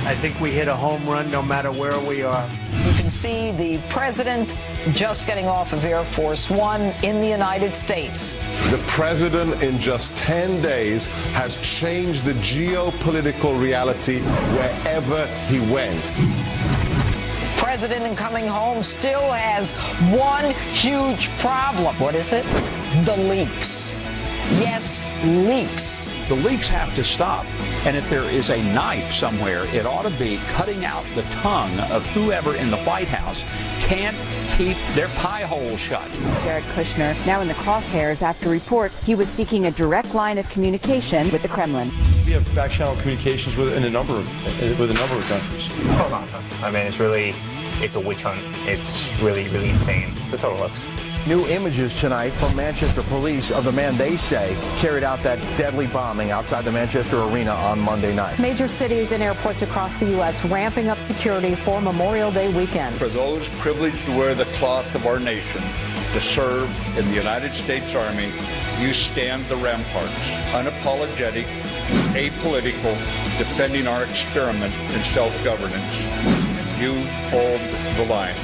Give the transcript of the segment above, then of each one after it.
I think we hit a home run no matter where we are. You can see the president just getting off of Air Force One in the United States. The president in just 10 days has changed the geopolitical reality wherever he went. President in coming home still has one huge problem. What is it? The leaks. Yes, leaks. The leaks have to stop. And if there is a knife somewhere, it ought to be cutting out the tongue of whoever in the White House can't keep their pie hole shut. Jared Kushner now in the crosshairs after reports he was seeking a direct line of communication with the Kremlin. We have back-channel communications with a number of countries. It's all nonsense. I mean, it's a witch hunt. It's really insane. It's a total hoax. New images tonight from Manchester police of the man they say carried out that deadly bombing outside the Manchester Arena on Monday night. Major cities and airports across the U.S. ramping up security for Memorial Day weekend. For those privileged to wear the cloth of our nation, to serve in the United States Army, you stand the ramparts, unapologetic, apolitical, defending our experiment in self-governance. You hold the line.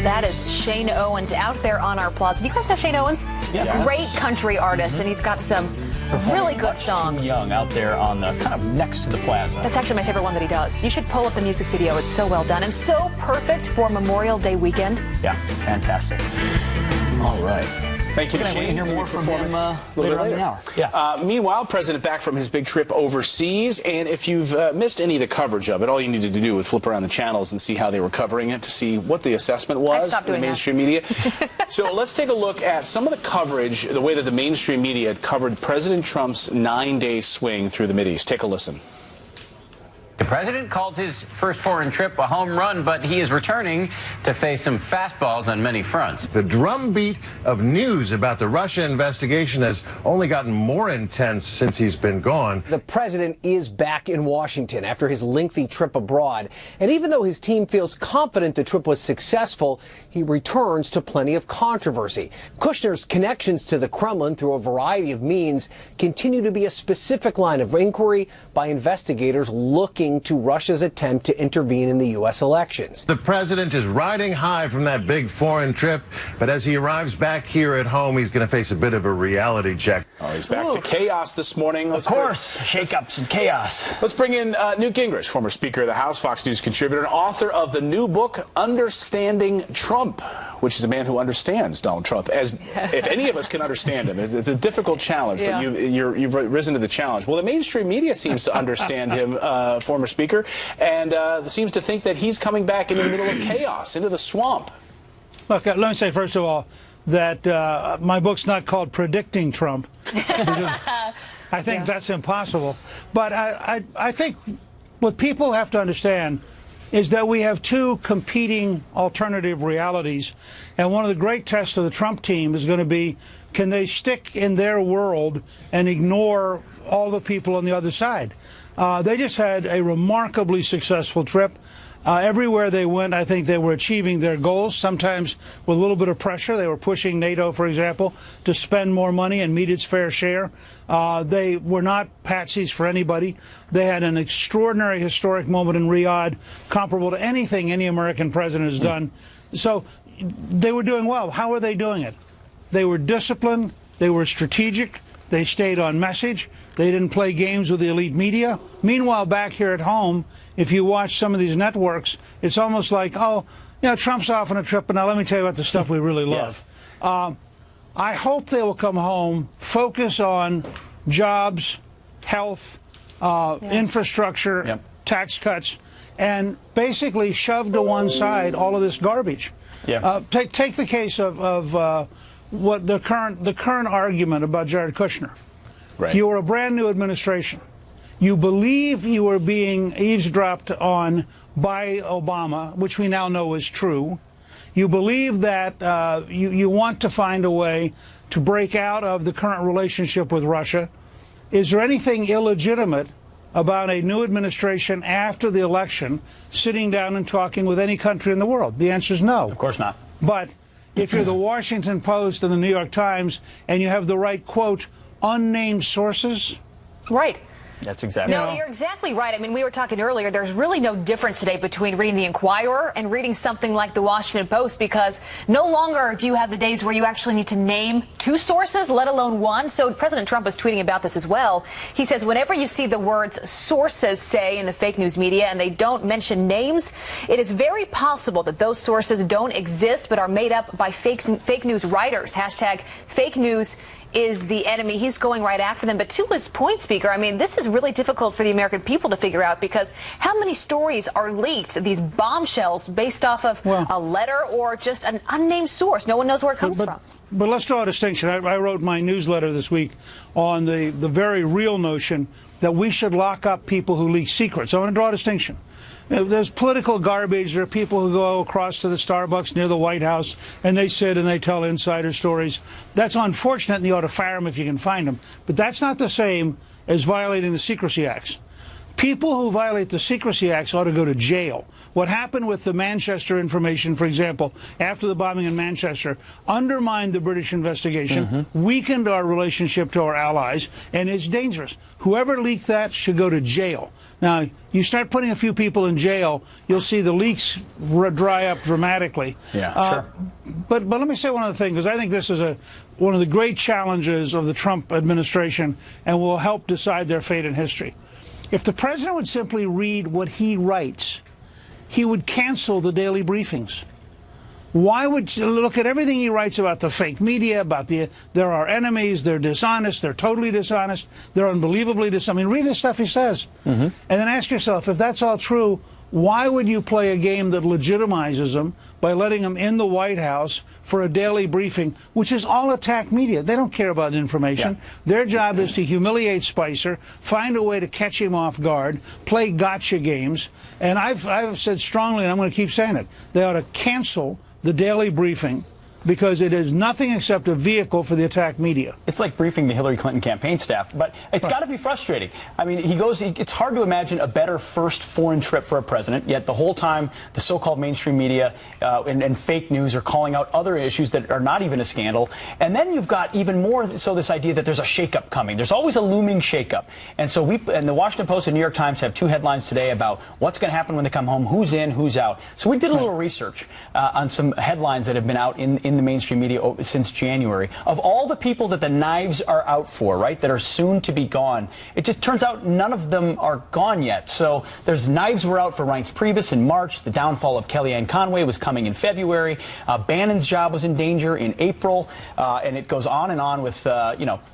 That is Shane Owens out there on our plaza. Do you guys know Shane Owens? Yeah. Great country artist, and he's got some really good songs. Young out there on the kind of next to the plaza. That's actually my favorite one that he does. You should pull up the music video. It's so well done and so perfect for Memorial Day weekend. Yeah, fantastic. All right. Thank you, Shane. We'll hear more from him later on in the hour. Yeah. Meanwhile, President back from his big trip overseas, and if you've missed any of the coverage of it, all you needed to do was flip around the channels and see how they were covering it to see what the assessment was in the mainstream media. So let's take a look at some of the coverage, the way that the mainstream media had covered President Trump's 9-day swing through the Mideast. Take a listen. The president called his first foreign trip a home run, but he is returning to face some fastballs on many fronts. The drumbeat of news about the Russia investigation has only gotten more intense since he's been gone. The president is back in Washington after his lengthy trip abroad. And even though his team feels confident the trip was successful, he returns to plenty of controversy. Kushner's connections to the Kremlin through a variety of means continue to be a specific line of inquiry by investigators looking to Russia's attempt to intervene in the U.S. elections. The president is riding high from that big foreign trip, but as he arrives back here at home, he's going to face a bit of a reality check. Oh, he's back to chaos this morning. Of course, shake-ups and chaos. Let's bring in Newt Gingrich, former Speaker of the House, Fox News contributor, and author of the new book, Understanding Trump, which is a man who understands Donald Trump, as if any of us can understand him. It's a difficult challenge, but you've risen to the challenge. Well, the mainstream media seems to understand him, former Speaker, and seems to think that he's coming back into the middle of chaos, into the swamp. Look, let me say, first of all, that my book's not called Predicting Trump, because I think that's impossible. But I think what people have to understand is that we have two competing alternative realities, and one of the great tests of the Trump team is going to be, can they stick in their world and ignore all the people on the other side? They just had a remarkably successful trip. Everywhere they went, I think they were achieving their goals, sometimes with a little bit of pressure. They were pushing NATO, for example, to spend more money and meet its fair share. They were not patsies for anybody. They had an extraordinary historic moment in Riyadh, comparable to anything any American president has done. So they were doing well. How were they doing it? They were disciplined. They were strategic. They stayed on message. They didn't play games with the elite media. Meanwhile, back here at home, if you watch some of these networks, it's almost like, oh, you know, Trump's off on a trip, but now let me tell you about the stuff we really love. Yes. I hope they will come home, focus on jobs, health, infrastructure, tax cuts, and basically shove to one side all of this garbage. Take the case of what the current argument about Jared Kushner. Right. You are a brand new administration. You believe you are being eavesdropped on by Obama, which we now know is true. You believe that you want to find a way to break out of the current relationship with Russia. Is there anything illegitimate about a new administration after the election sitting down and talking with any country in the world? The answer is no. Of course not. But if you're the Washington Post and the New York Times and you have the right, quote, unnamed sources. Right. That's exactly No, you're exactly right. I mean, we were talking earlier. There's really no difference today between reading the Inquirer and reading something like the Washington Post, because no longer do you have the days where you actually need to name two sources, let alone one. So President Trump was tweeting about this as well. He says whenever you see the words sources say in the fake news media and they don't mention names, it is very possible that those sources don't exist but are made up by fake news writers. Hashtag fake news is the enemy. He's going right after them. But to his point, Speaker, I mean, this is really difficult for the American people to figure out, because how many stories are leaked, these bombshells, based off of a letter or just an unnamed source? No one knows where it comes from. But let's draw a distinction. I wrote my newsletter this week on the very real notion that we should lock up people who leak secrets. I want to draw a distinction. There's political garbage. There are people who go across to the Starbucks near the White House and they sit and they tell insider stories. That's unfortunate, and you ought to fire them if you can find them. But that's not the same as violating the Secrecy Acts. People who violate the Secrecy Acts ought to go to jail. What happened with the Manchester information, for example, after the bombing in Manchester, undermined the British investigation, weakened our relationship to our allies, and it's dangerous. Whoever leaked that should go to jail. Now, you start putting a few people in jail, you'll see the leaks dry up dramatically. Yeah, sure. But let me say one other thing, because I think this is one of the great challenges of the Trump administration and will help decide their fate in history. If the president would simply read what he writes, he would cancel the daily briefings. Why would you look at everything he writes about the fake media, about there are enemies, they're dishonest, they're totally dishonest, they're unbelievably dishonest. I mean, read the stuff he says. And then ask yourself, if that's all true, why would you play a game that legitimizes them by letting them in the White House for a daily briefing, which is all attack media? They don't care about information. Their job is to humiliate Spicer, find a way to catch him off guard, play gotcha games. And I've said strongly, and I'm going to keep saying it, they ought to cancel the daily briefing, because it is nothing except a vehicle for the attack media. It's like briefing the Hillary Clinton campaign staff, but it's got to be frustrating. I mean, it's hard to imagine a better first foreign trip for a president, yet the whole time the so-called mainstream media and fake news are calling out other issues that are not even a scandal. And then you've got even more so this idea that there's a shakeup coming. There's always a looming shakeup. And so and the Washington Post and New York Times have two headlines today about what's going to happen when they come home, who's in, who's out. So we did a little research on some headlines that have been out in the mainstream media since January. Of all the people that the knives are out for, right, that are soon to be gone, it just turns out none of them are gone yet. So there's knives were out for Reince Priebus in March. The downfall of Kellyanne Conway was coming in February. Bannon's job was in danger in April. And it goes on with,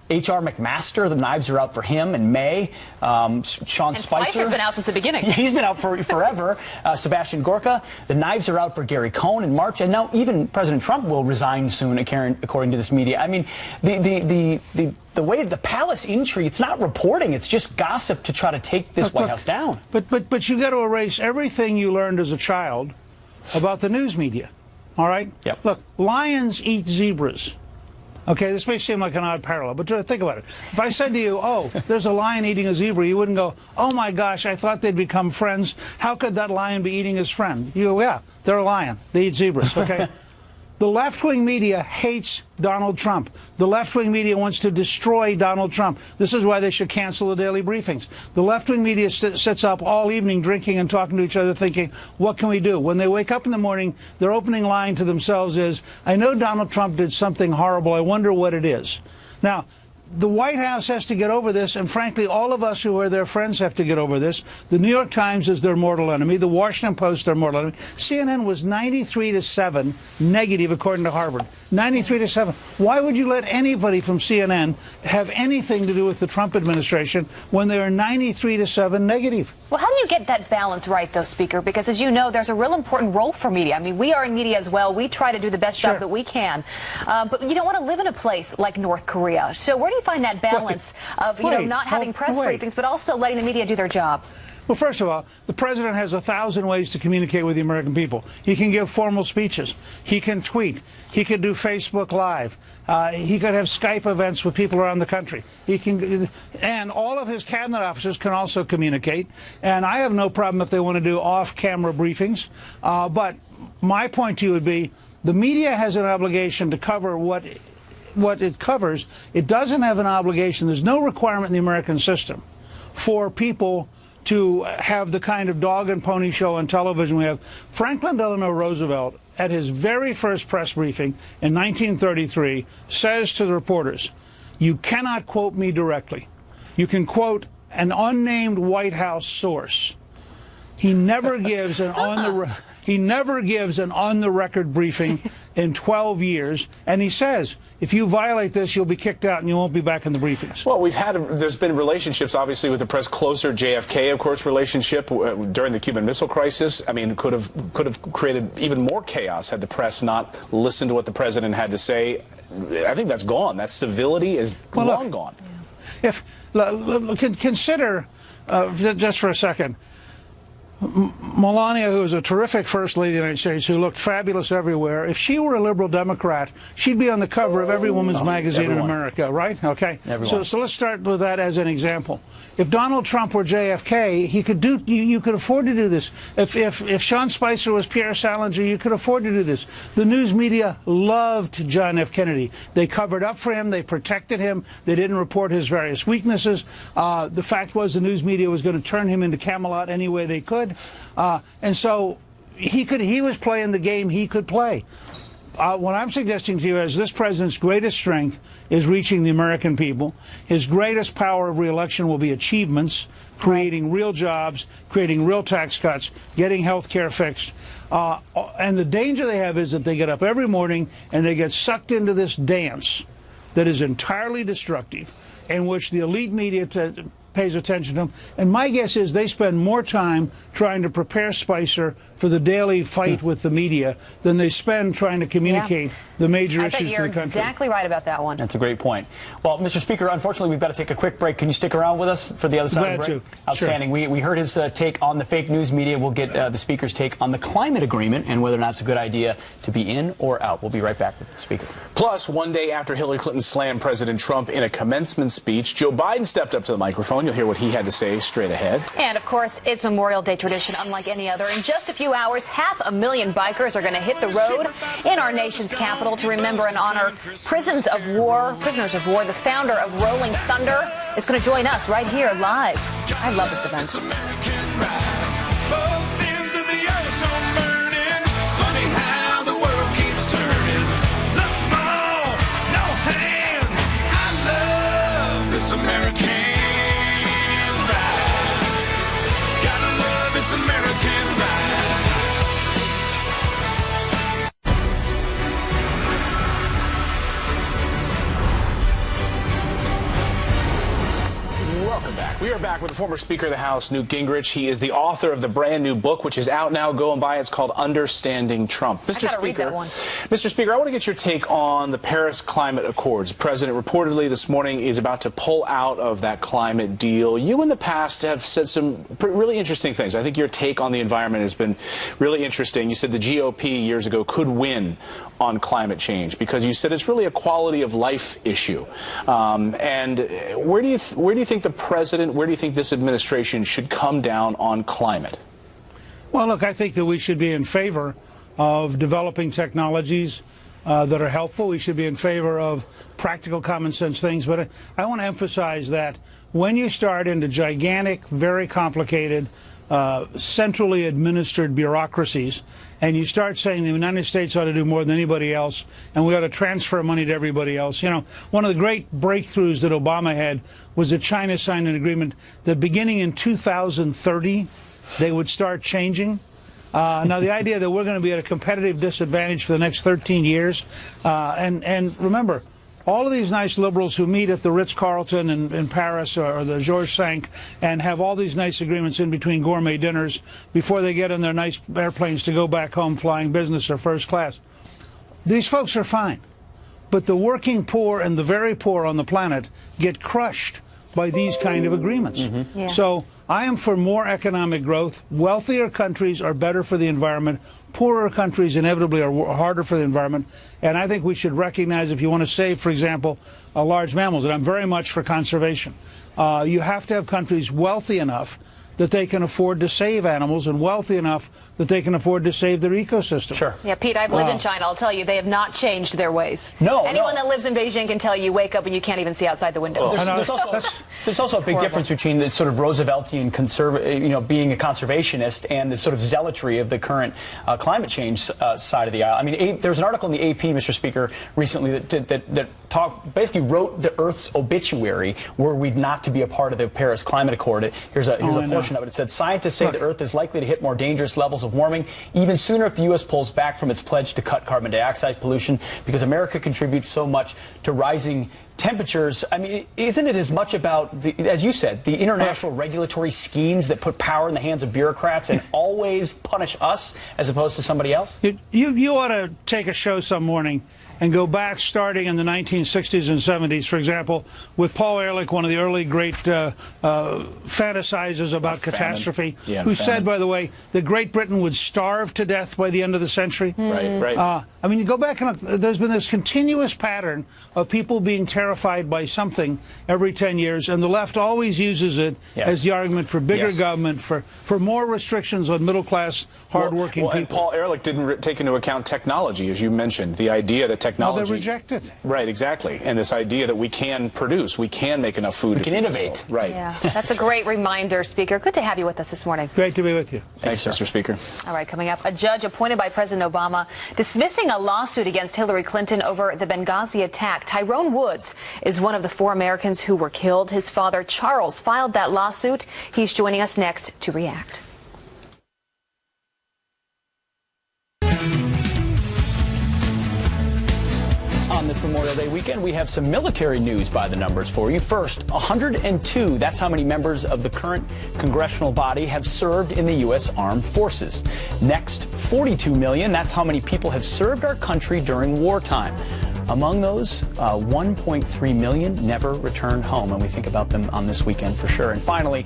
H.R. McMaster. The knives are out for him in May. Sean Spicer. Spicer's been out since the beginning. He's been out for forever. Sebastian Gorka. The knives are out for Gary Cohn in March. And now even President Trump will resign soon, according to this media. I mean, the way the palace intrigue, it's not reporting, it's just gossip to try to take this White House down. But you got to erase everything you learned as a child about the news media. All right? Yep. Look, lions eat zebras. Okay, this may seem like an odd parallel, but think about it. If I said to you, oh, there's a lion eating a zebra, you wouldn't go, oh my gosh, I thought they'd become friends. How could that lion be eating his friend? You go, yeah, they're a lion. They eat zebras, okay? The left-wing media hates Donald Trump. The left-wing media wants to destroy Donald Trump. This is why they should cancel the daily briefings. The left-wing media sits up all evening drinking and talking to each other thinking, what can we do? When they wake up in the morning, their opening line to themselves is, I know Donald Trump did something horrible. I wonder what it is. Now, the White House has to get over this, and frankly, all of us who are their friends have to get over this. The New York Times is their mortal enemy. The Washington Post, their mortal enemy. CNN was 93-7 negative, according to Harvard. 93-7. Why would you let anybody from CNN have anything to do with the Trump administration when they are 93-7 negative? Well, how do you get that balance right, though, Speaker? Because, as you know, there's a real important role for media. I mean, we are in media as well. We try to do the best job that we can. But you don't want to live in a place like North Korea. So where do you find that balance of, you know, not having press briefings, but also letting the media do their job? Well, first of all, the president has 1,000 ways to communicate with the American people. He can give formal speeches. He can tweet. He can do Facebook Live. He could have Skype events with people around the country. He can, and all of his cabinet officers can also communicate. And I have no problem if they want to do off-camera briefings. But my point to you would be, the media has an obligation to cover what it covers. It doesn't have an obligation. There's no requirement in the American system for people to have the kind of dog and pony show on television we have. Franklin Delano Roosevelt, at his very first press briefing in 1933, says to the reporters, "You cannot quote me directly. You can quote an unnamed White House source." He never gives an on-the-record briefing in 12 years, and he says, if you violate this, you'll be kicked out and you won't be back in the briefings. Well, there's been relationships, obviously, with the press closer. JFK, of course, relationship during the Cuban Missile Crisis. I mean, could have created even more chaos had the press not listened to what the president had to say. I think that's gone. That civility is long gone. If consider, just for a second, Melania, who was a terrific First Lady of the United States, who looked fabulous everywhere, if she were a liberal Democrat, she'd be on the cover of every woman's magazine in America, right? Okay. So let's start with that as an example. If Donald Trump were JFK, he could do. You could afford to do this. If Sean Spicer was Pierre Salinger, you could afford to do this. The news media loved John F. Kennedy. They covered up for him. They protected him. They didn't report his various weaknesses. The fact was the news media was going to turn him into Camelot any way they could. And so he was playing the game he could play. What I'm suggesting to you is this president's greatest strength is reaching the American people. His greatest power of re-election will be achievements, creating real jobs, creating real tax cuts, getting health care fixed. And the danger they have is that they get up every morning and they get sucked into this dance that is entirely destructive, in which the elite media pays attention to them. And my guess is they spend more time trying to prepare Spicer for the daily fight with the media than they spend trying to communicate the major issues to the country. You're exactly right about that one. That's a great point. Well, Mr. Speaker, unfortunately, we've got to take a quick break. Can you stick around with us for the other side of the break? Outstanding. Sure. We heard his take on the fake news media. We'll get the Speaker's take on the climate agreement and whether or not it's a good idea to be in or out. We'll be right back with the Speaker. Plus, one day after Hillary Clinton slammed President Trump in a commencement speech, Joe Biden stepped up to the microphone. You'll hear what he had to say straight ahead. And, of course, it's Memorial Day tradition unlike any other. In just a few hours, 500,000 bikers are going to hit the road in our nation's capital to remember and honor prisoners of war. The founder of Rolling Thunder is going to join us right here live. I love this event. American ride. Gotta love this American ride. Welcome back. We are back with the former Speaker of the House, Newt Gingrich. He is the author of the brand new book, which is out now. Go and buy it. It's called Understanding Trump. Mr. Speaker, Mr. Speaker, I want to get your take on the Paris Climate Accords. The president reportedly this morning is about to pull out of that climate deal. You in the past have said some really interesting things. I think your take on the environment has been really interesting. You said the GOP years ago could win on climate change because you said it's really a quality of life issue. And where do you think the president, where do you think this administration should come down on climate? Well, look, I think that we should be in favor of developing technologies that are helpful. We should be in favor of practical, common sense things. But I want to emphasize that when you start into gigantic, very complicated, centrally administered bureaucracies, and you start saying the United States ought to do more than anybody else, and we ought to transfer money to everybody else. You know, one of the great breakthroughs that Obama had was that China signed an agreement that beginning in 2030, they would start changing. Now, the idea that we're going to be at a competitive disadvantage for the next 13 years, and remember, all of these nice liberals who meet at the Ritz-Carlton in Paris or the Georges V and have all these nice agreements in between gourmet dinners before they get in their nice airplanes to go back home flying business or first class. These folks are fine. But the working poor and the very poor on the planet get crushed by these kind of agreements. Mm-hmm. Yeah. So I am for more economic growth. Wealthier countries are better for the environment. Poorer countries inevitably are harder for the environment. And I think we should recognize, if you want to save, for example, large mammals, and I'm very much for conservation, you have to have countries wealthy enough that they can afford to save animals and wealthy enough that they can afford to save their ecosystem. Sure. Yeah, Pete, I've lived in China. I'll tell you, they have not changed their ways. No, Anyone that lives in Beijing can tell you wake up and you can't even see outside the window. There's also a big difference between the sort of Rooseveltian being a conservationist and the sort of zealotry of the current climate change side of the aisle. I mean, there was an article in the AP, Mr. Speaker, recently that basically wrote the Earth's obituary were we not to be a part of the Paris Climate Accord. Here's a portion of it. It said, scientists say the Earth is likely to hit more dangerous levels of warming even sooner if the U.S. pulls back from its pledge to cut carbon dioxide pollution because America contributes so much to rising temperatures. I mean, isn't it as much about, as you said, the international regulatory schemes that put power in the hands of bureaucrats and always punish us as opposed to somebody else? You ought to take a show some morning and go back starting in the 1960s and 70s, for example, with Paul Ehrlich, one of the early great fantasizers about catastrophe, who said, by the way, that Great Britain would starve to death by the end of the century. Right. I mean, you go back and look, there's been this continuous pattern of people being terrified by something every 10 years, and the left always uses it as the argument for bigger government, for more restrictions on middle-class, hard-working people. And Paul Ehrlich didn't take into account technology, as you mentioned, the idea that technology... Well, they reject it. Right, exactly. And this idea that we can produce, we can make enough food. We can innovate. Right. Yeah, that's a great reminder, Speaker. Good to have you with us this morning. Great to be with you. Thanks, Mr. Speaker. All right, coming up, a judge appointed by President Obama dismissing a lawsuit against Hillary Clinton over the Benghazi attack. Tyrone Woods is one of the 4 Americans who were killed. His father, Charles, filed that lawsuit. He's joining us next to react. On this Memorial Day weekend, we have some military news by the numbers for you. First, 102, that's how many members of the current congressional body have served in the U.S. Armed Forces. Next, 42 million, that's how many people have served our country during wartime. Among those, 1.3 million never returned home, and we think about them on this weekend for sure. And finally,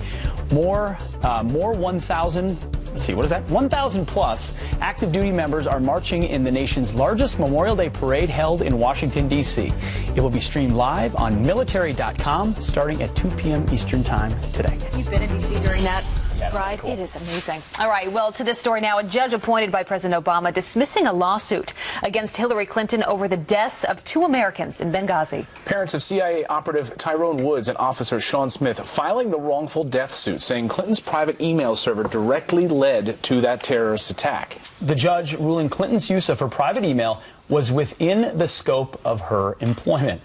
more 1,000... Let's see, what is that? 1,000 plus active duty members are marching in the nation's largest Memorial Day parade held in Washington, D.C. It will be streamed live on military.com starting at 2 p.m. Eastern Time today. You've been in D.C. during that ride? Cool. It is amazing. All right, well, to this story now, a judge appointed by President Obama dismissing a lawsuit against Hillary Clinton over the deaths of 2 Americans in Benghazi. Parents of CIA operative Tyrone Woods and officer Sean Smith filing the wrongful death suit, saying Clinton's private email server directly led to that terrorist attack. The judge ruling Clinton's use of her private email was within the scope of her employment.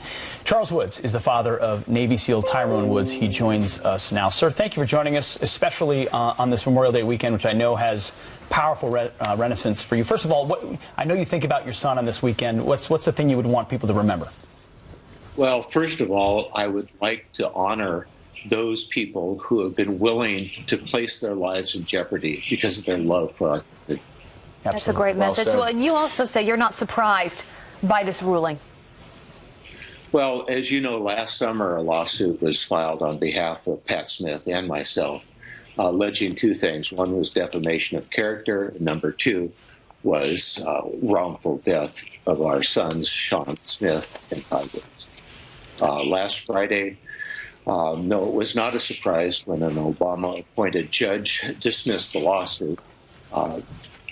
Charles Woods is the father of Navy SEAL Tyrone Woods. He joins us now. Sir, thank you for joining us, especially on this Memorial Day weekend, which I know has powerful renaissance for you. First of all, I know you think about your son on this weekend. What's the thing you would want people to remember? Well, first of all, I would like to honor those people who have been willing to place their lives in jeopardy because of their love for our country. That's a great message. Well, and you also say you're not surprised by this ruling. Well, as you know, last summer a lawsuit was filed on behalf of Pat Smith and myself, alleging 2 things. One was defamation of character. Number 2 was wrongful death of our sons, Sean Smith and Todd Woods. Last Friday, no, it was not a surprise when an Obama-appointed judge dismissed the lawsuit.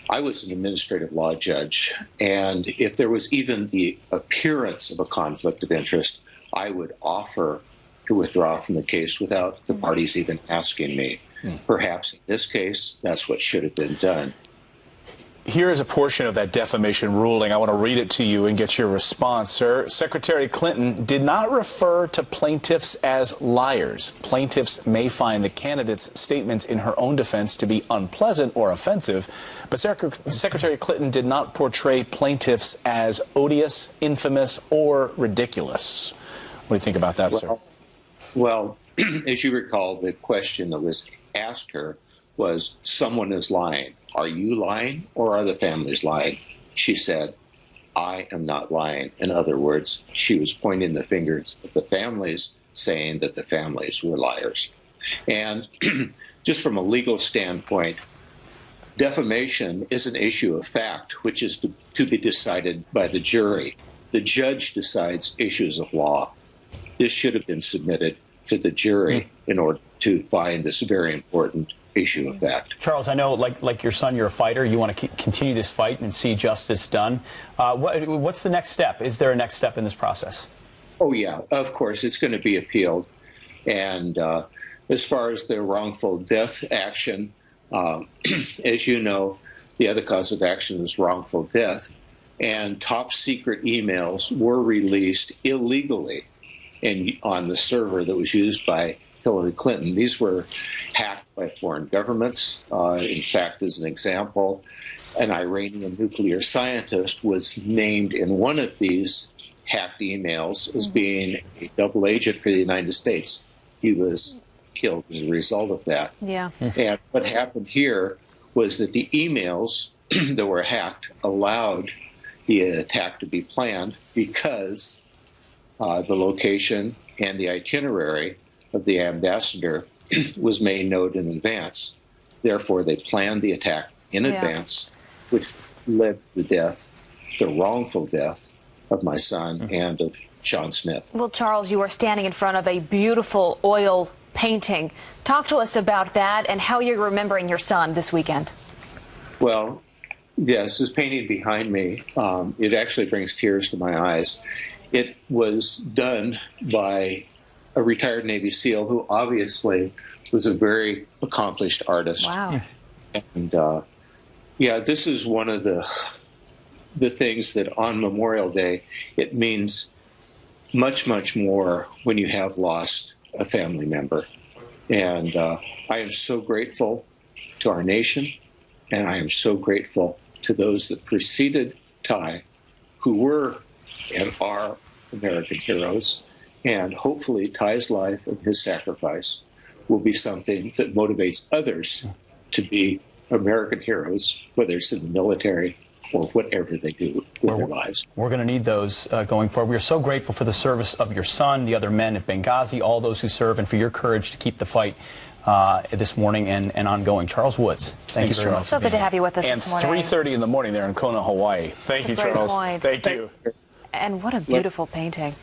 I was an administrative law judge, and if there was even the appearance of a conflict of interest, I would offer to withdraw from the case without the parties even asking me. Perhaps in this case, that's what should have been done. Here is a portion of that defamation ruling. I want to read it to you and get your response, sir. Secretary Clinton did not refer to plaintiffs as liars. Plaintiffs may find the candidate's statements in her own defense to be unpleasant or offensive, but Secretary Clinton did not portray plaintiffs as odious, infamous, or ridiculous. What do you think about that, sir? Well, as you recall, the question that was asked her was, someone is lying. Are you lying or are the families lying? She said, I am not lying. In other words, she was pointing the fingers at the families, saying that the families were liars. And just from a legal standpoint, defamation is an issue of fact, which is to be decided by the jury. The judge decides issues of law. This should have been submitted to the jury in order to find this very important issue of fact. Charles, I know, like your son, you're a fighter. You want to continue this fight and see justice done. What's the next step? Is there a next step in this process? Oh, yeah, of course. It's going to be appealed. And as far as the wrongful death action, as you know, the other cause of action is wrongful death. And top secret emails were released illegally on the server that was used by Hillary Clinton. These were hacked by foreign governments. In fact, as an example, an Iranian nuclear scientist was named in one of these hacked emails as being a double agent for the United States. He was killed as a result of that. Yeah. And what happened here was that the emails that were hacked allowed the attack to be planned because the location and the itinerary of the ambassador was made known in advance. Therefore, they planned the attack in advance, which led to the death, the wrongful death of my son and of Sean Smith. Well, Charles, you are standing in front of a beautiful oil painting. Talk to us about that and how you're remembering your son this weekend. Well, yes, this painting behind me, it actually brings tears to my eyes. It was done by a retired Navy SEAL who obviously was a very accomplished artist. Wow. And yeah, this is one of the things that on Memorial Day, it means much, much more when you have lost a family member. And I am so grateful to our nation, and I am so grateful to those that preceded Ty, who were and are American heroes. And hopefully Ty's life and his sacrifice will be something that motivates others to be American heroes, whether it's in the military or whatever they do with their lives. We're going to need those going forward. We are so grateful for the service of your son, the other men at Benghazi, all those who serve, and for your courage to keep the fight this morning and ongoing. Charles Woods, thank you very much. So good to have you with us and this morning. 3:30 in the morning there in Kona, Hawaii. Thank you, That's a great Charles. point. Thank you. And what a beautiful painting.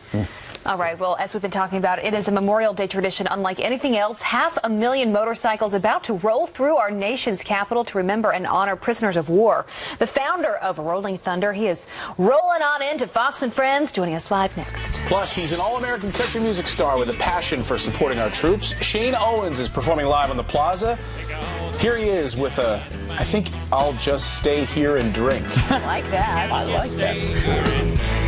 All right, well, as we've been talking about, it is a Memorial Day tradition unlike anything else. 500,000 motorcycles about to roll through our nation's capital to remember and honor prisoners of war. The founder of Rolling Thunder, he is rolling on into Fox and Friends, joining us live next. Plus, he's an all-American country music star with a passion for supporting our troops. Shane Owens is performing live on the Plaza. Here he is with a, I think I'll just stay here and drink. I like that. I like that.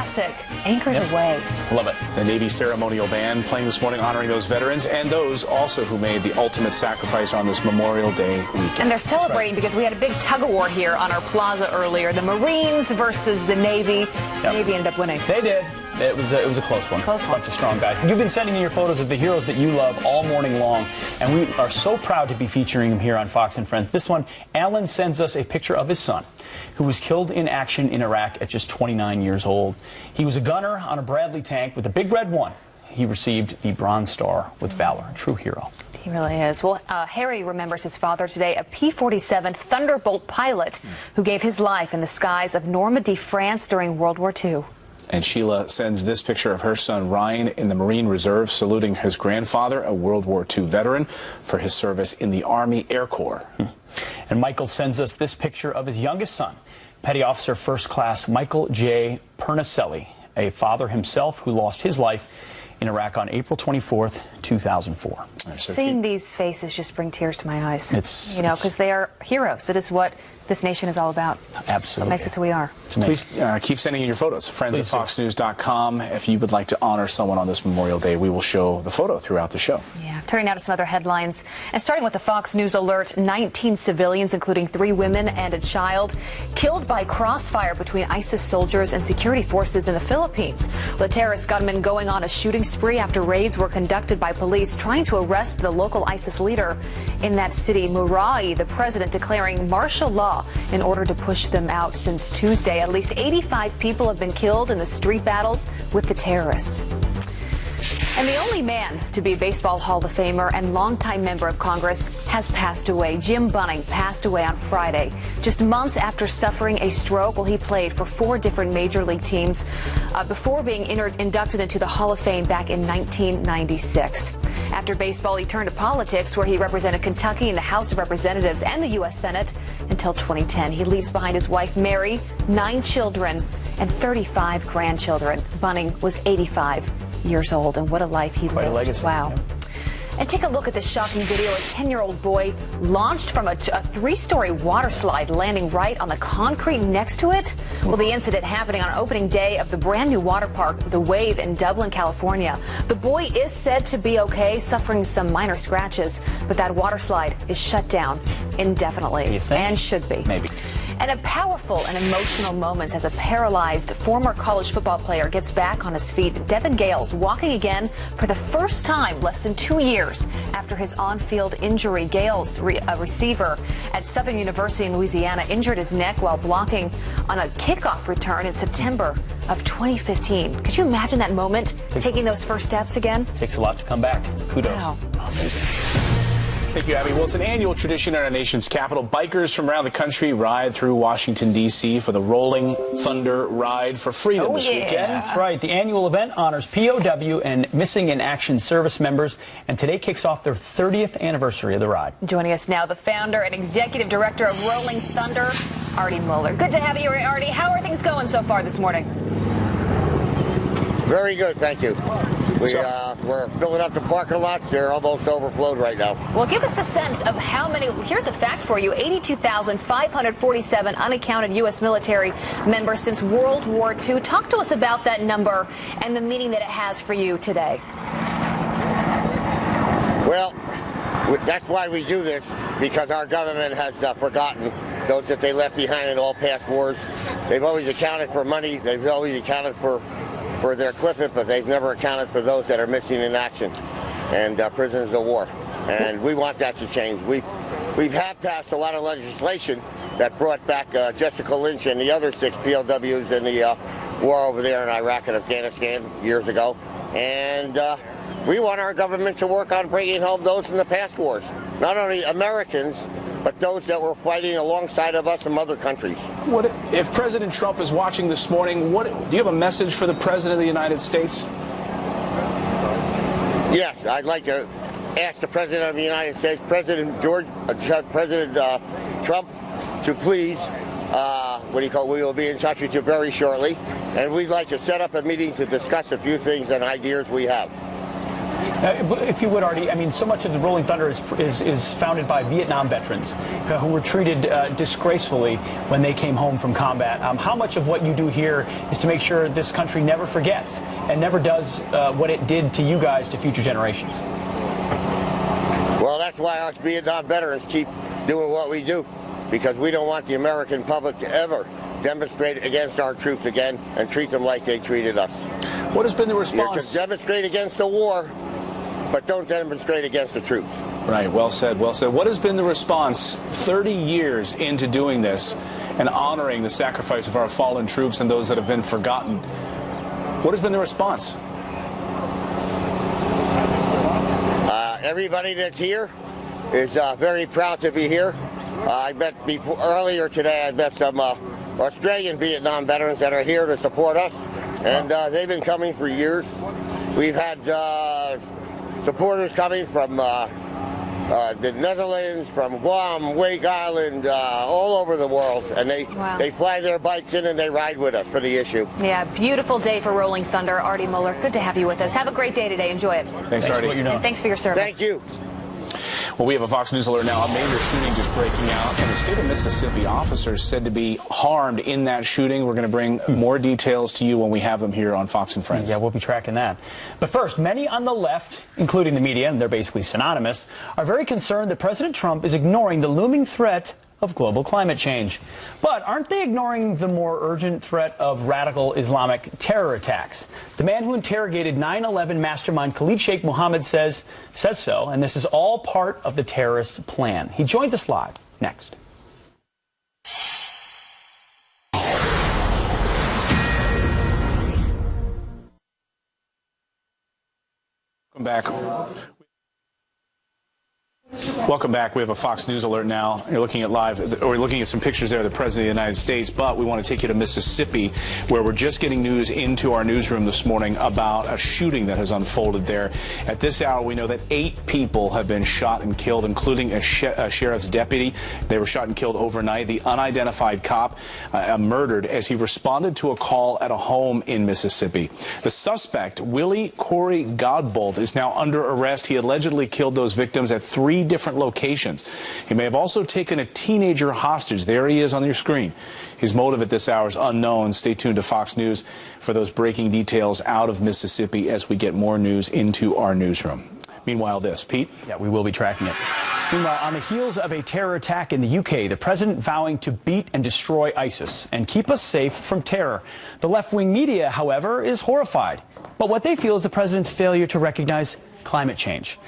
classic, Anchors Away. Love it. The Navy ceremonial band playing this morning, honoring those veterans and those also who made the ultimate sacrifice on this Memorial Day weekend. And they're celebrating because we had a big tug-of-war here on our plaza earlier. The Marines versus the Navy. The Navy ended up winning. They did. It was a close one. Close one. Bunch of strong guys. You've been sending in your photos of the heroes that you love all morning long, and we are so proud to be featuring them here on Fox and Friends. This one, Alan sends us a picture of his son, who was killed in action in Iraq at just 29 years old. He was a gunner on a Bradley tank with the Big Red 1. He received the Bronze Star with Valor. A true hero. He really is. Well, Harry remembers his father today, a P-47 Thunderbolt pilot who gave his life in the skies of Normandy, France during World War II. And Sheila sends this picture of her son Ryan in the Marine Reserve saluting his grandfather, a World War II veteran, for his service in the Army Air Corps. And Michael sends us this picture of his youngest son, Petty Officer First Class Michael J. Pernicelli, a father himself who lost his life in Iraq on April 24th, 2004. Seeing these faces just bring tears to my eyes. It's, you know, because they are heroes. It is what this nation is all about. Absolutely. What makes us who we are. Please keep sending in your photos. Friends at FoxNews.com. If you would like to honor someone on this Memorial Day, we will show the photo throughout the show. Yeah. Turning now to some other headlines. And starting with the Fox News alert, 19 civilians, including 3 women and a child, killed by crossfire between ISIS soldiers and security forces in the Philippines. The terrorist gunmen going on a shooting spree after raids were conducted by police trying to arrest the local ISIS leader in that city, Murai, the president declaring martial law in order to push them out since Tuesday. At least 85 people have been killed in the street battles with the terrorists. And the only man to be a Baseball Hall of Famer and longtime member of Congress has passed away. Jim Bunning passed away on Friday, just months after suffering a stroke while he played for 4 different major league teams before being inducted into the Hall of Fame back in 1996. After baseball, he turned to politics, where he represented Kentucky in the House of Representatives and the U.S. Senate until 2010. He leaves behind his wife, Mary, 9 children, and 35 grandchildren. Bunning was 85 years old, and what a life he lived. Quite a legacy. Wow. And take a look at this shocking video. A 10-year-old boy launched from a 3-story water slide, landing right on the concrete next to it. Well, the incident happening on opening day of the brand new water park, The Wave, in Dublin, California. The boy is said to be okay, suffering some minor scratches, but that water slide is shut down indefinitely, and should be. Maybe. And a powerful and emotional moment as a paralyzed former college football player gets back on his feet. Devin Gales walking again for the first time less than 2 years after his on-field injury. Gales, a receiver at Southern University in Louisiana, injured his neck while blocking on a kickoff return in September of 2015. Could you imagine that moment, taking those first steps again? Takes a lot to come back. Kudos. Wow. Amazing. Thank you, Abby. Well, it's an annual tradition in our nation's capital. Bikers from around the country ride through Washington, D.C. for the Rolling Thunder Ride for Freedom this weekend. That's right. The annual event honors POW and missing in action service members, and today kicks off their 30th anniversary of the ride. Joining us now, the founder and executive director of Rolling Thunder, Artie Mueller. Good to have you, Artie. How are things going so far this morning? Very good, thank you. We're filling up the parking lots. They're almost overflowed right now. Well, give us a sense of how many. Here's a fact for you: 82,547 unaccounted U.S. military members since World War II. Talk to us about that number and the meaning that it has for you today. Well, that's why we do this, because our government has forgotten those that they left behind in all past wars. They've always accounted for money. They've always accounted for their equipment, but they've never accounted for those that are missing in action and prisoners of war. And we want that to change. We've passed a lot of legislation that brought back Jessica Lynch and the other 6 POWs in the war over there in Iraq and Afghanistan years ago. And we want our government to work on bringing home those in the past wars. Not only Americans, but those that were fighting alongside of us from other countries. What if President Trump is watching this morning? Do you have a message for the President of the United States? Yes, I'd like to ask the President of the United States, President Trump, to please, we will be in touch with you very shortly, and we'd like to set up a meeting to discuss a few things and ideas we have. If you would, Artie, I mean, so much of the Rolling Thunder is founded by Vietnam veterans who were treated disgracefully when they came home from combat. How much of what you do here is to make sure this country never forgets and never does what it did to you guys to future generations? Well, that's why us Vietnam veterans keep doing what we do, because we don't want the American public to ever demonstrate against our troops again and treat them like they treated us. What has been the response? You can demonstrate against the war, but don't demonstrate against the troops. Right, well said, well said. What has been the response 30 years into doing this and honoring the sacrifice of our fallen troops and those that have been forgotten? What has been the response? Everybody that's here is very proud to be here. I met earlier today, I met some Australian Vietnam veterans that are here to support us, and they've been coming for years. We've had supporters coming from the Netherlands, from Guam, Wake Island, all over the world, and they fly their bikes in and they ride with us for the issue. Yeah, beautiful day for Rolling Thunder. Artie Mueller, good to have you with us. Have a great day today. Enjoy it. Thanks, Artie. And thanks for your service. Thank you. Well, we have a Fox News alert now. A major shooting just breaking out in the state of Mississippi. Officers said to be harmed in that shooting. We're going to bring more details to you when we have them here on Fox and Friends. Yeah, we'll be tracking that. But first, many on the left, including the media, and they're basically synonymous, are very concerned that President Trump is ignoring the looming threat of global climate change. But aren't they ignoring the more urgent threat of radical Islamic terror attacks? The man who interrogated 9/11 mastermind Khalid Sheikh Mohammed says so, and this is all part of the terrorist plan. He joins us live next. Welcome back. Welcome back. We have a Fox News alert now. You're looking at we're looking at some pictures there of the President of the United States, but we want to take you to Mississippi, where we're just getting news into our newsroom this morning about a shooting that has unfolded there. At this hour, we know that 8 people have been shot and killed, including a sheriff's deputy. They were shot and killed overnight. The unidentified cop murdered as he responded to a call at a home in Mississippi. The suspect, Willie Corey Godbolt, is now under arrest. He allegedly killed those victims at 3 different locations. He may have also taken a teenager hostage. There he is on your screen. His motive at this hour is unknown. Stay tuned to Fox News for those breaking details out of Mississippi as we get more news into our newsroom. Meanwhile, this, Pete? Yeah, we will be tracking it. Meanwhile, on the heels of a terror attack in the UK, the president vowing to beat and destroy ISIS and keep us safe from terror. The left-wing media, however, is horrified. But what they feel is the president's failure to recognize climate change.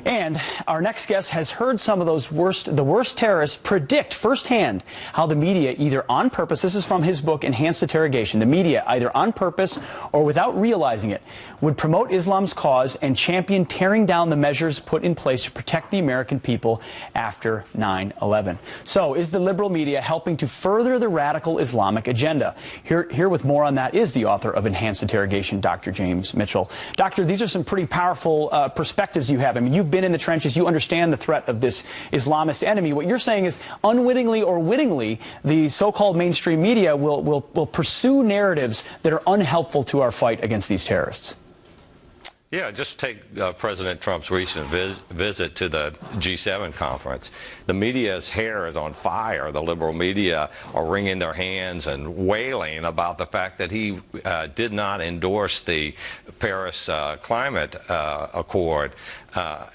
And our next guest has heard some of the worst terrorists predict firsthand how the media, either on purpose, this is from his book, Enhanced Interrogation, the media, either on purpose or without realizing it, would promote Islam's cause and champion tearing down the measures put in place to protect the American people after 9/11. So is the liberal media helping to further the radical Islamic agenda? Here with more on that is the author of Enhanced Interrogation, Dr. James Mitchell. Doctor, these are some pretty powerful perspectives you have. I mean, you've been in the trenches. You understand the threat of this Islamist enemy. What you're saying is, unwittingly or wittingly, the so-called mainstream media will pursue narratives that are unhelpful to our fight against these terrorists. Yeah, just take President Trump's recent visit to the G7 conference. The media's hair is on fire. The liberal media are wringing their hands and wailing about the fact that he did not endorse the Paris Climate Accord.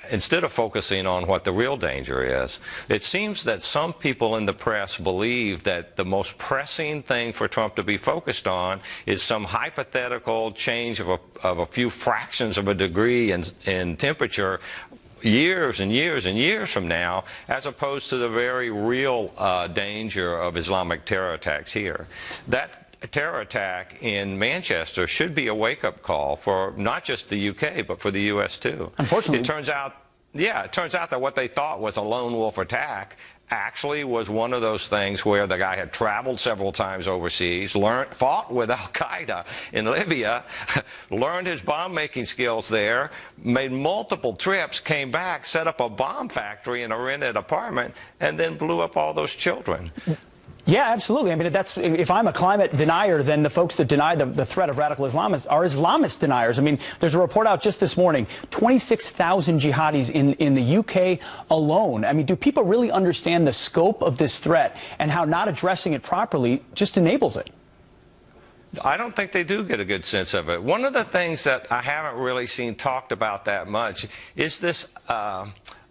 Instead of focusing on what the real danger is. It seems that some people in the press believe that the most pressing thing for Trump to be focused on is some hypothetical change of a few fractions of a degree in temperature years and years and years from now, as opposed to the very real danger of Islamic terror attacks here. That terror attack in Manchester should be a wake-up call for not just the UK, but for the U.S. too. Unfortunately, it turns out that what they thought was a lone wolf attack actually was one of those things where the guy had traveled several times overseas, fought with Al-Qaeda in Libya, learned his bomb-making skills there, made multiple trips, came back, set up a bomb factory in a rented apartment, and then blew up all those children. Yeah, absolutely. I mean, if I'm a climate denier, then the folks that deny the threat of radical Islamists are Islamist deniers. I mean, there's a report out just this morning, 26,000 jihadis in the UK alone. I mean, do people really understand the scope of this threat and how not addressing it properly just enables it? I don't think they do get a good sense of it. One of the things that I haven't really seen talked about that much is this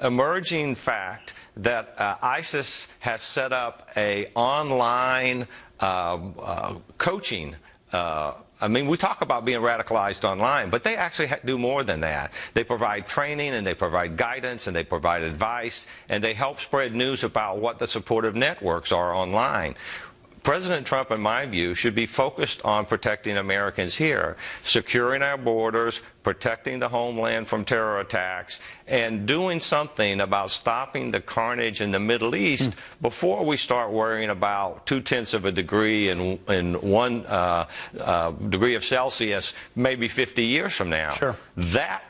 emerging fact that ISIS has set up a online coaching. I mean, we talk about being radicalized online, but they actually do more than that. They provide training, and they provide guidance, and they provide advice, and they help spread news about what the supportive networks are online. President Trump, in my view, should be focused on protecting Americans here, securing our borders, protecting the homeland from terror attacks, and doing something about stopping the carnage in the Middle East before we start worrying about 0.2 of a degree in 1 degree of Celsius maybe 50 years from now. Sure. That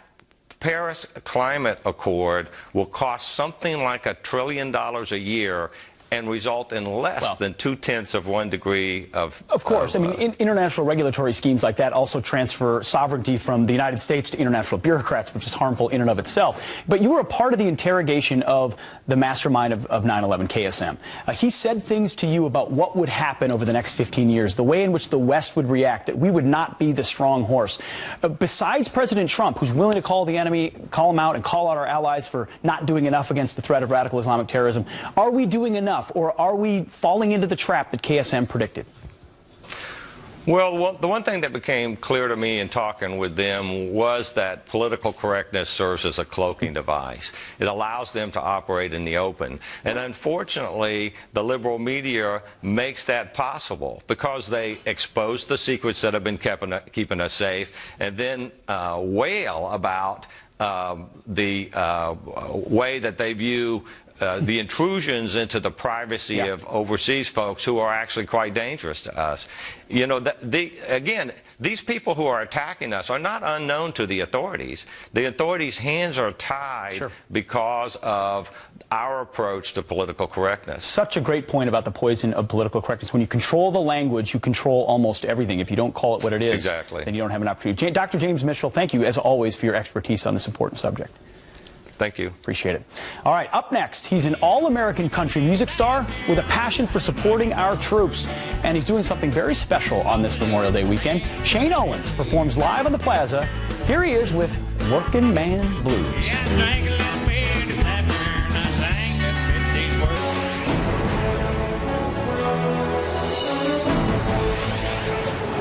Paris Climate Accord will cost something like $1 trillion a year and result in less than 0.2 of 1 degree of... Of course. I mean, international regulatory schemes like that also transfer sovereignty from the United States to international bureaucrats, which is harmful in and of itself. But you were a part of the interrogation of the mastermind of 9/11, KSM. He said things to you about what would happen over the next 15 years, the way in which the West would react, that we would not be the strong horse. Besides President Trump, who's willing to call the enemy, call him out, and call out our allies for not doing enough against the threat of radical Islamic terrorism, are we doing enough? Or are we falling into the trap that KSM predicted? Well, the one thing that became clear to me in talking with them was that political correctness serves as a cloaking device. It allows them to operate in the open. And unfortunately, the liberal media makes that possible because they expose the secrets that have been keeping us safe and then wail about the way that they view the intrusions into the privacy of overseas folks who are actually quite dangerous to us. You know, again, these people who are attacking us are not unknown to the authorities. The authorities' hands are tied because of our approach to political correctness. Such a great point about the poison of political correctness. When you control the language, you control almost everything. If you don't call it what it is, then you don't have an opportunity. Dr. James Mitchell, thank you, as always, for your expertise on this important subject. Thank you. Appreciate it. All right, up next, he's an all-American country music star with a passion for supporting our troops. And he's doing something very special on this Memorial Day weekend. Shane Owens performs live on the Plaza. Here he is with Working Man Blues.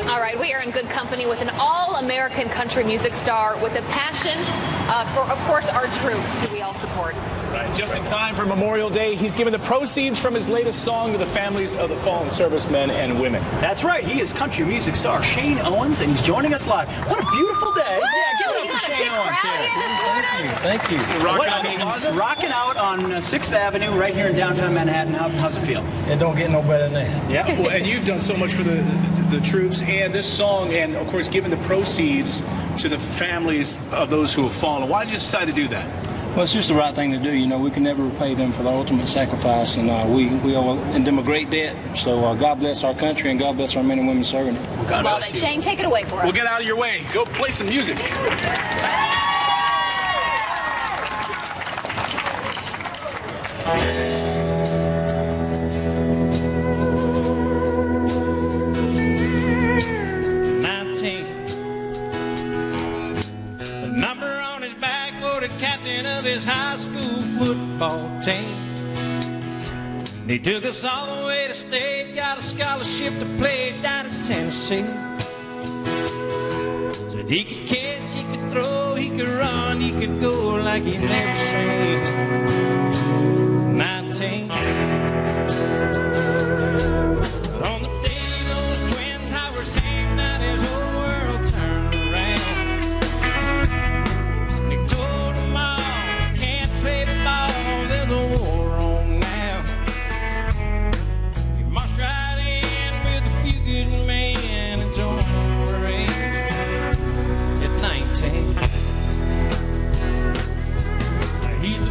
All right, we are in good company with an all-American country music star with a passion for, of course, our troops, who we all support. Right, just in time for Memorial Day, he's given the proceeds from his latest song to the families of the fallen servicemen and women. That's right. He is country music star Shane Owens, and he's joining us live. What a beautiful day. Woo! Yeah, give it up for Shane Owens. Thank you. Rocking out on 6th Avenue right here in downtown Manhattan. How's it feel? It don't get no better than that. Yeah, well, and you've done so much for the troops and this song, and of course giving the proceeds to the families of those who have fallen. Why did you decide to do that? Well, it's just the right thing to do. You know, we can never repay them for the ultimate sacrifice, and we owe them a great debt. So God bless our country, and God bless our men and women serving it. Well, God bless you. Shane, take it away for us. We'll get out of your way. Go play some music. His high school football team. He took us all the way to state, got a scholarship to play down in Tennessee. Said he could catch, he could throw, he could run, he could go like he never seen. 19. But on the day those twin towers came down, his whole world turned around. And he told them all, play ball, there's a war on now. He marched right in with a few good men and joined the parade at 19. He's the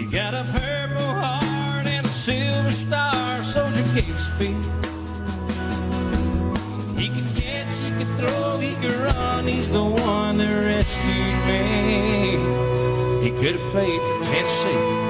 He got a Purple Heart and a Silver Star, Soldier gave speed. He could catch, he could throw, he could run. He's the one that rescued me. He could have played for Tennessee.